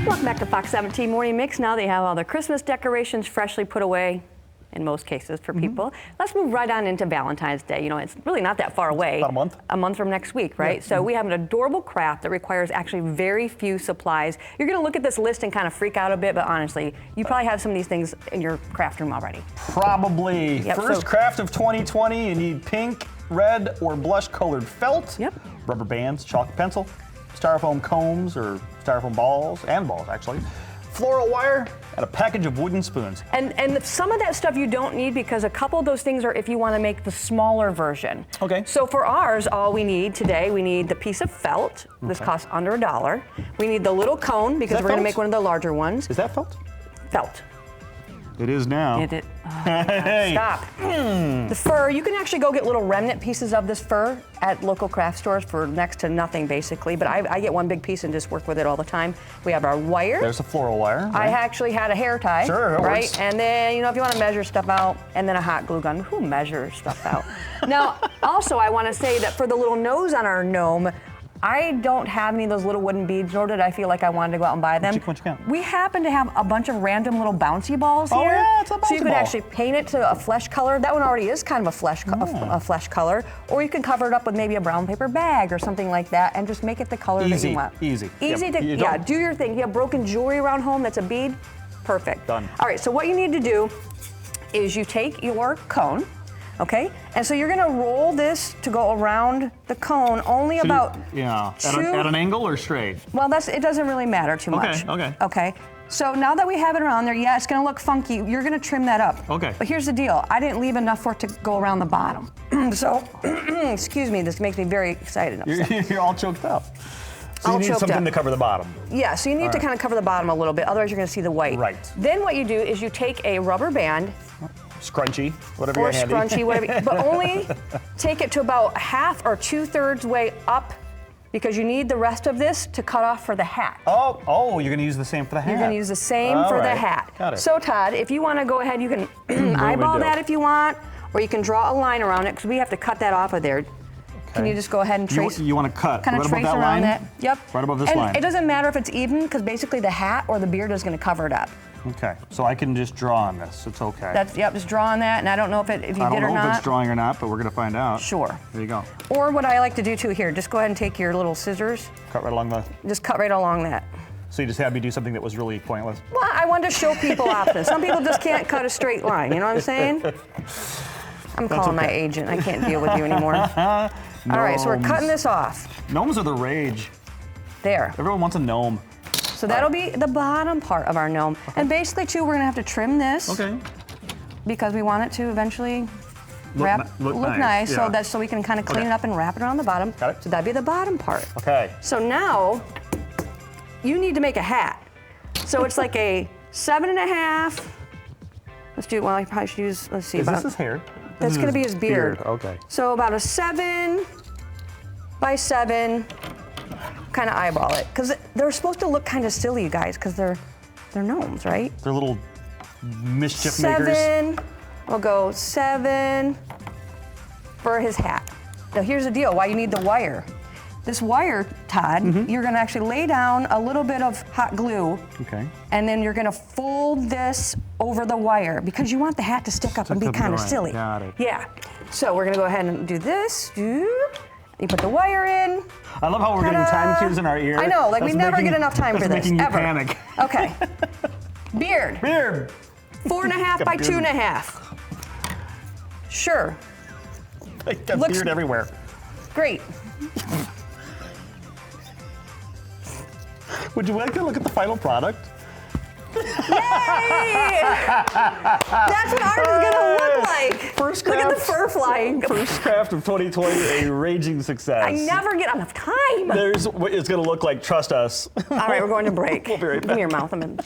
Welcome back to Fox 17 Morning Mix. Now they have all the Christmas decorations freshly put away, in most cases for people. Let's move right on into Valentine's Day. You know, it's really not that far away. About a month. A month from next week, right? Yeah. So we have an adorable craft that requires actually very few supplies. You're gonna look at this list and kind of freak out a bit, but honestly, you probably have some of these things in your craft room already. Probably. Yep, First craft of 2020, you need pink, red, or blush colored felt. Yep. Rubber bands, chalk pencil, styrofoam combs or styrofoam balls, actually. Floral wire, and a package of wooden spoons. And some of that stuff you don't need because a couple of those things are if you want to make the smaller version. Okay. So for ours, all we need today, we need the piece of felt. This costs under $1. We need the little cone because we're going to make one of the larger ones. Is that felt? Felt. It is now. Hey. Stop. The fur, you can actually go get little remnant pieces of this fur at local craft stores for next to nothing, basically. But I get one big piece and just work with it all the time. We have our wire. There's a floral wire. Right? I actually had a hair tie. Sure, it right? works. And then, you know, if you want to measure stuff out, and then a hot glue gun. Who measures stuff out? Now, also, I want to say that for the little nose on our gnome, I don't have any of those little wooden beads, nor did I feel like I wanted to go out and buy them. What you got? We happen to have a bunch of random little bouncy balls here. Oh yeah, it's a bouncy So you could ball. actually paint it to a flesh color. That one already is kind of a flesh, a flesh color. Or you can cover it up with maybe a brown paper bag or something like that and just make it the color that you want. Easy. Easy Yep. to, do your thing. You have broken jewelry around home that's a bead, perfect. Done. All right, so what you need to do is you take your cone, okay? And so you're gonna roll this to go around the cone only about at an angle or straight? Well, it doesn't really matter too much. Okay. So now that we have it around there, yeah, it's gonna look funky. You're gonna trim that up. Okay. But here's the deal. I didn't leave enough for it to go around the bottom. So, excuse me, this makes me very excited. You're all choked up. So you need something to cover the bottom. Yeah, so you need to kind of cover the bottom a little bit, otherwise you're gonna see the white. Right. Then what you do is you take a rubber band, scrunchie, whatever you're handy. Or scrunchie, whatever, but only take it to about half or 2/3 way up because you need the rest of this to cut off for the hat. Oh, you're gonna use the same for the hat. You're gonna use the same for the hat. Got it. So Todd, if you wanna go ahead, you can eyeball that if you want, or you can draw a line around it because we have to cut that off of there. Can you just go ahead and trace? You want to cut kind of right trace above that around line? that. Yep. Right above this and line. It doesn't matter if it's even because basically the hat or the beard is gonna cover it up. Okay, so I can just draw on this. It's okay. Just draw on that, and I don't know if you did or not. I don't know if it's drawing or not, but we're gonna find out. Sure. There you go. Or what I like to do too here, just go ahead and take your little scissors. Cut right along the. Just cut right along that. So you just had me do something that was really pointless. Well, I wanted to show people options. Some people just can't cut a straight line. You know what I'm saying? I'm calling my agent. I can't deal with you anymore. All right, so we're cutting this off. Gnomes are the rage. There. Everyone wants a gnome. So that'll be the bottom part of our gnome. Okay. And basically, too, we're gonna have to trim this. Okay. Because we want it to eventually look nice. Yeah. So we can kind of clean it up and wrap it around the bottom. Got it. So that'd be the bottom part. Okay. So now, you need to make a hat. So it's like a 7.5. Let's do, well, I probably should use, let's see. Is this his hair? That's gonna be his beard. Okay. So about a 7 by 7, kind of eyeball it. Because they're supposed to look kind of silly, you guys, because they're gnomes, right? They're little mischief makers. 7, we'll go 7 for his hat. Now here's the deal, why you need the wire. This wire, Todd, you're gonna actually lay down a little bit of hot glue. Okay. And then you're gonna fold this over the wire because you want the hat to stick up and be kind of silly. Got it. Yeah. So we're gonna go ahead and do this. You put the wire in. I love how we're getting time cues in our ear. I know, like we never get enough time for this, making you ever. panic. Okay. Beard. Beard. 4.5 by 2.5. Sure. I got beard everywhere. Great. Would you like to look at the final product? Yay! That's what ours is gonna look like. First Look craft, at the fur flying. First craft of 2020, a raging success. I never get enough time. There's what it's gonna look like, trust us. All right, we're going to break. We'll be right back. Give me your mouth. I'm in.